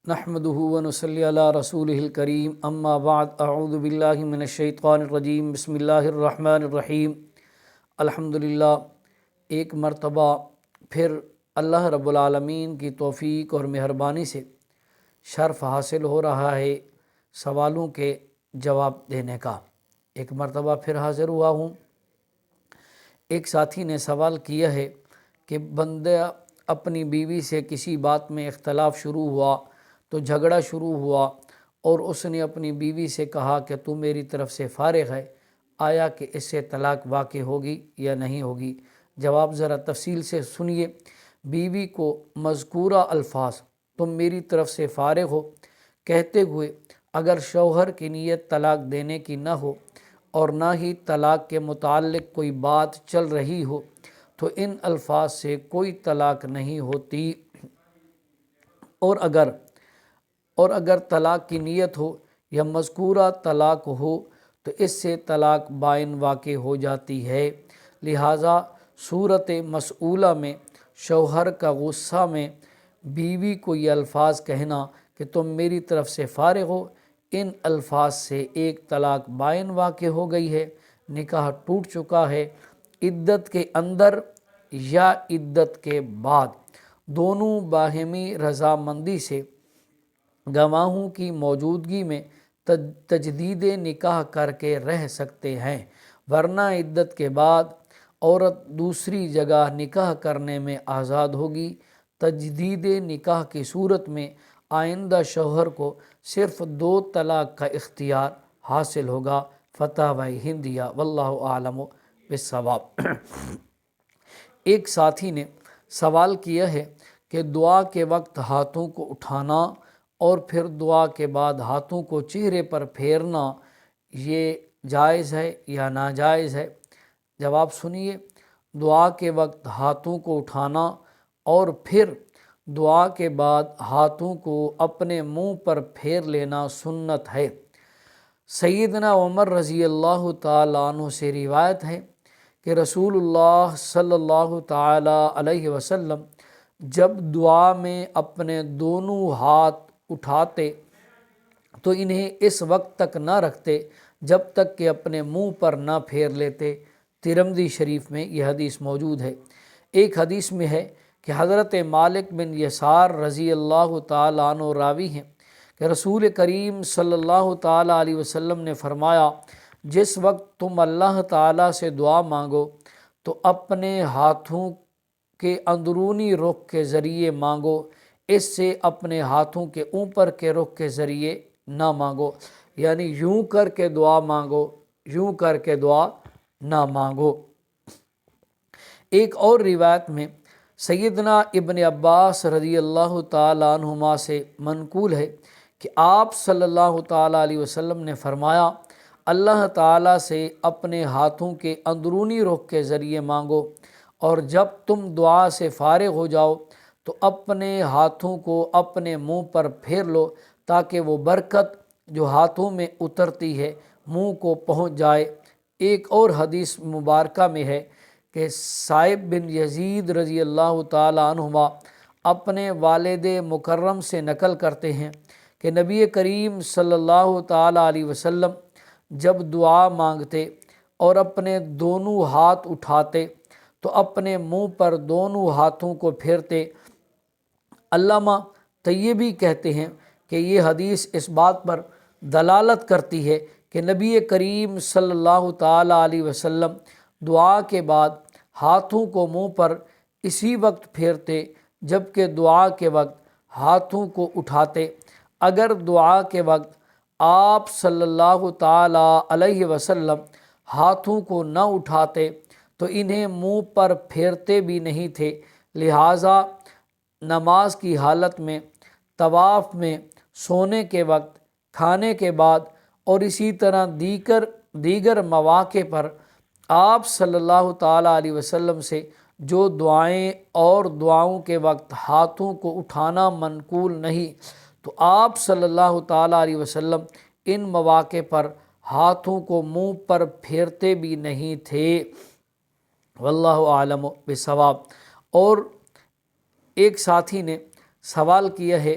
نحمدہ و نصلی علی رسولہ الکریم اما بعد اعوذ باللہ من الشیطان الرجیم بسم اللہ الرحمن الرحیم الحمدللہ۔ ایک مرتبہ پھر اللہ رب العالمین کی توفیق اور مہربانی سے شرف حاصل ہو رہا ہے سوالوں کے جواب دینے کا۔ ایک مرتبہ پھر حاضر ہوا ہوں۔ ایک ساتھی نے سوال کیا ہے کہ بندہ اپنی بیوی سے کسی بات میں اختلاف شروع ہوا تو جھگڑا شروع ہوا اور اس نے اپنی بیوی سے کہا کہ تو میری طرف سے فارغ ہے، آیا کہ اس سے طلاق واقع ہوگی یا نہیں ہوگی؟ جواب ذرا تفصیل سے سنیے۔ بیوی کو مذکورہ الفاظ تم میری طرف سے فارغ ہو کہتے ہوئے اگر شوہر کی نیت طلاق دینے کی نہ ہو اور نہ ہی طلاق کے متعلق کوئی بات چل رہی ہو تو ان الفاظ سے کوئی طلاق نہیں ہوتی، اور اگر طلاق کی نیت ہو یا مذکورہ طلاق ہو تو اس سے طلاق بائن واقع ہو جاتی ہے۔ لہٰذا صورت مسئولہ میں شوہر کا غصہ میں بیوی کو یہ الفاظ کہنا کہ تم میری طرف سے فارغ ہو، ان الفاظ سے ایک طلاق بائن واقع ہو گئی ہے، نکاح ٹوٹ چکا ہے۔ عدت کے اندر یا عدت کے بعد دونوں باہمی رضامندی سے گواہوں کی موجودگی میں تجدید نکاح کر کے رہ سکتے ہیں، ورنہ عدت کے بعد عورت دوسری جگہ نکاح کرنے میں آزاد ہوگی۔ تجدید نکاح کی صورت میں آئندہ شوہر کو صرف 2 طلاق کا اختیار حاصل ہوگا۔ فتاوی ہندیہ واللہ اعلم بالصواب۔ ایک ساتھی نے سوال کیا ہے کہ دعا کے وقت ہاتھوں کو اٹھانا اور پھر دعا کے بعد ہاتھوں کو چہرے پر پھیرنا یہ جائز ہے یا ناجائز ہے؟ جواب سنیے۔ دعا کے وقت ہاتھوں کو اٹھانا اور پھر دعا کے بعد ہاتھوں کو اپنے منہ پر پھیر لینا سنت ہے۔ سیدنا عمر رضی اللہ تعالیٰ عنہ سے روایت ہے کہ رسول اللہ صلی اللہ تعالیٰ علیہ وسلم جب دعا میں اپنے دونوں ہاتھ اٹھاتے تو انہیں اس وقت تک نہ رکھتے جب تک کہ اپنے منہ پر نہ پھیر لیتے۔ ترمذی شریف میں یہ حدیث موجود ہے۔ ایک حدیث میں ہے کہ حضرت مالک بن یسار رضی اللہ تعالیٰ عنہ راوی ہیں کہ رسول کریم صلی اللہ تعالیٰ علیہ وسلم نے فرمایا، جس وقت تم اللہ تعالیٰ سے دعا مانگو تو اپنے ہاتھوں کے اندرونی رخ کے ذریعے مانگو، اس سے اپنے ہاتھوں کے اوپر کے رخ کے ذریعے نہ مانگو، یعنی یوں کر کے دعا مانگو، یوں کر کے دعا نہ مانگو۔ ایک اور روایت میں سیدنا ابن عباس رضی اللہ تعالیٰ عنہما سے منقول ہے کہ آپ صلی اللہ تعالیٰ علیہ وسلم نے فرمایا، اللہ تعالیٰ سے اپنے ہاتھوں کے اندرونی رخ کے ذریعے مانگو، اور جب تم دعا سے فارغ ہو جاؤ تو اپنے ہاتھوں کو اپنے منہ پر پھیر لو تاکہ وہ برکت جو ہاتھوں میں اترتی ہے منہ کو پہنچ جائے۔ ایک اور حدیث مبارکہ میں ہے کہ صائب بن یزید رضی اللہ تعالیٰ عنہما اپنے والد مکرم سے نقل کرتے ہیں کہ نبی کریم صلی اللہ تعالیٰ علیہ وسلم جب دعا مانگتے اور اپنے دونوں ہاتھ اٹھاتے تو اپنے منہ پر دونوں ہاتھوں کو پھیرتے۔ علامہ طیبی کہتے ہیں کہ یہ حدیث اس بات پر دلالت کرتی ہے کہ نبی کریم صلی اللہ تعالیٰ علیہ وسلم دعا کے بعد ہاتھوں کو منہ پر اسی وقت پھیرتے جبکہ دعا کے وقت ہاتھوں کو اٹھاتے۔ اگر دعا کے وقت آپ صلی اللہ تعالیٰ علیہ وسلم ہاتھوں کو نہ اٹھاتے تو انہیں منہ پر پھیرتے بھی نہیں تھے، لہٰذا نماز کی حالت میں، طواف میں، سونے کے وقت، کھانے کے بعد اور اسی طرح دیگر مواقع پر آپ صلی اللہ تعالیٰ علیہ وسلم سے جو دعائیں اور دعاؤں کے وقت ہاتھوں کو اٹھانا منقول نہیں، تو آپ صلی اللہ تعالیٰ علیہ وسلم ان مواقع پر ہاتھوں کو منہ پر پھیرتے بھی نہیں تھے۔ واللہ اعلم بالصواب۔ اور ایک ساتھی نے سوال کیا ہے،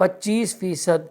25%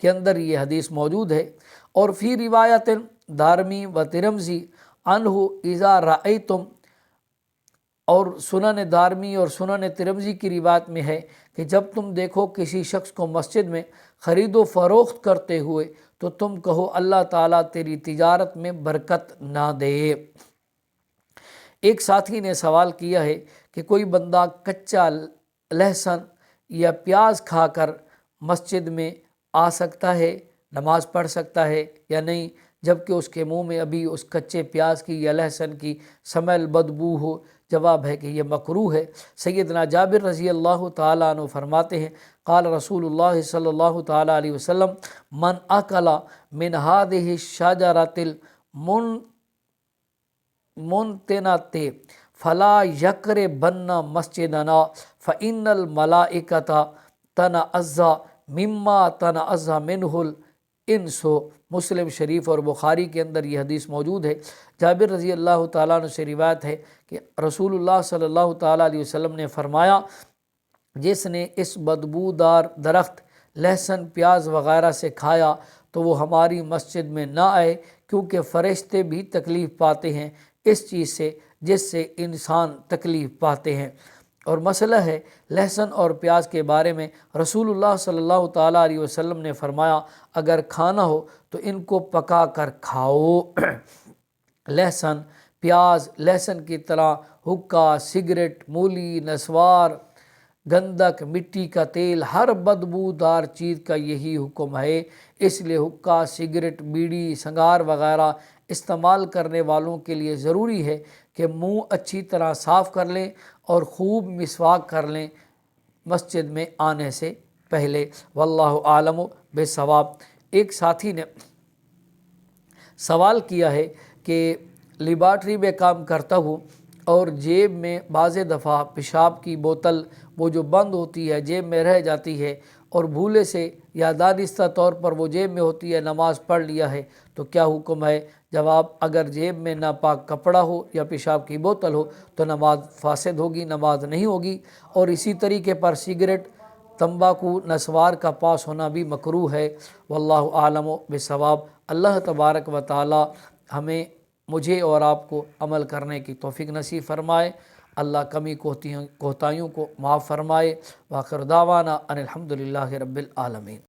کے اندر یہ حدیث موجود ہے۔ اور فی روایت دارمی و ترمذی عنہ اذا رأیتم، اور سنن دارمی اور سنن ترمذی کی روایت میں ہے کہ جب تم دیکھو کسی شخص کو مسجد میں خرید و فروخت کرتے ہوئے تو تم کہو اللہ تعالیٰ تیری تجارت میں برکت نہ دے۔ ایک ساتھی نے سوال کیا ہے کہ کوئی بندہ کچا لہسن یا پیاز کھا کر مسجد میں آ سکتا ہے، نماز پڑھ سکتا ہے یا نہیں، جبکہ اس کے منہ میں ابھی اس کچے پیاز کی یا لہسن کی سمیل بدبو ہو؟ جواب ہے کہ یہ مکروہ ہے۔ سیدنا جابر رضی اللہ تعالیٰ عنہ فرماتے ہیں قال رسول اللہ صلی اللہ تعالیٰ علیہ وسلم من اکل من هذه الشجرۃ المنتنۃ فلا یقربن مسجدنا فإن الملائکۃ تنعزى مما تنعزى منہ الانس۔ مسلم شریف اور بخاری کے اندر یہ حدیث موجود ہے۔ جابر رضی اللہ تعالیٰ عنہ سے روایت ہے کہ رسول اللہ صلی اللہ تعالیٰ علیہ وسلم نے فرمایا جس نے اس بدبودار درخت لہسن پیاز وغیرہ سے کھایا تو وہ ہماری مسجد میں نہ آئے، کیونکہ فرشتے بھی تکلیف پاتے ہیں اس چیز سے جس سے انسان تکلیف پاتے ہیں۔ اور مسئلہ ہے لہسن اور پیاز کے بارے میں رسول اللہ صلی اللہ تعالیٰ علیہ وسلم نے فرمایا اگر کھانا ہو تو ان کو پکا کر کھاؤ۔ لہسن پیاز، لہسن کی طرح حکا، سگریٹ، مولی، نسوار، گندک، مٹی کا تیل، ہر بدبودار چیز کا یہی حکم ہے۔ اس لیے حکا، سگریٹ، بیڑی، سنگار وغیرہ استعمال کرنے والوں کے لیے ضروری ہے کہ منہ اچھی طرح صاف کر لیں اور خوب مسواک کر لیں مسجد میں آنے سے پہلے۔ واللہ عالم بالصواب۔ ایک ساتھی نے سوال کیا ہے کہ لیبارٹری میں کام کرتا ہوں اور جیب میں بعض دفعہ پیشاب کی بوتل وہ جو بند ہوتی ہے جیب میں رہ جاتی ہے اور بھولے سے یا دانستہ طور پر وہ جیب میں ہوتی ہے، نماز پڑھ لیا ہے تو کیا حکم ہے؟ جواب اگر جیب میں ناپاک کپڑا ہو یا پیشاب کی بوتل ہو تو نماز فاسد ہوگی، نماز نہیں ہوگی۔ اور اسی طریقے پر سگریٹ، تمباکو، نسوار کا پاس ہونا بھی مکروہ ہے۔ واللہ عالم بالصواب۔ اللہ تبارک و تعالی ہمیں، مجھے اور آپ کو عمل کرنے کی توفیق نصیب فرمائے۔ اللہ کمی کوتاہیوں کو معاف فرمائے۔ وآخر دعوانا ان الحمد للہ رب العالمین۔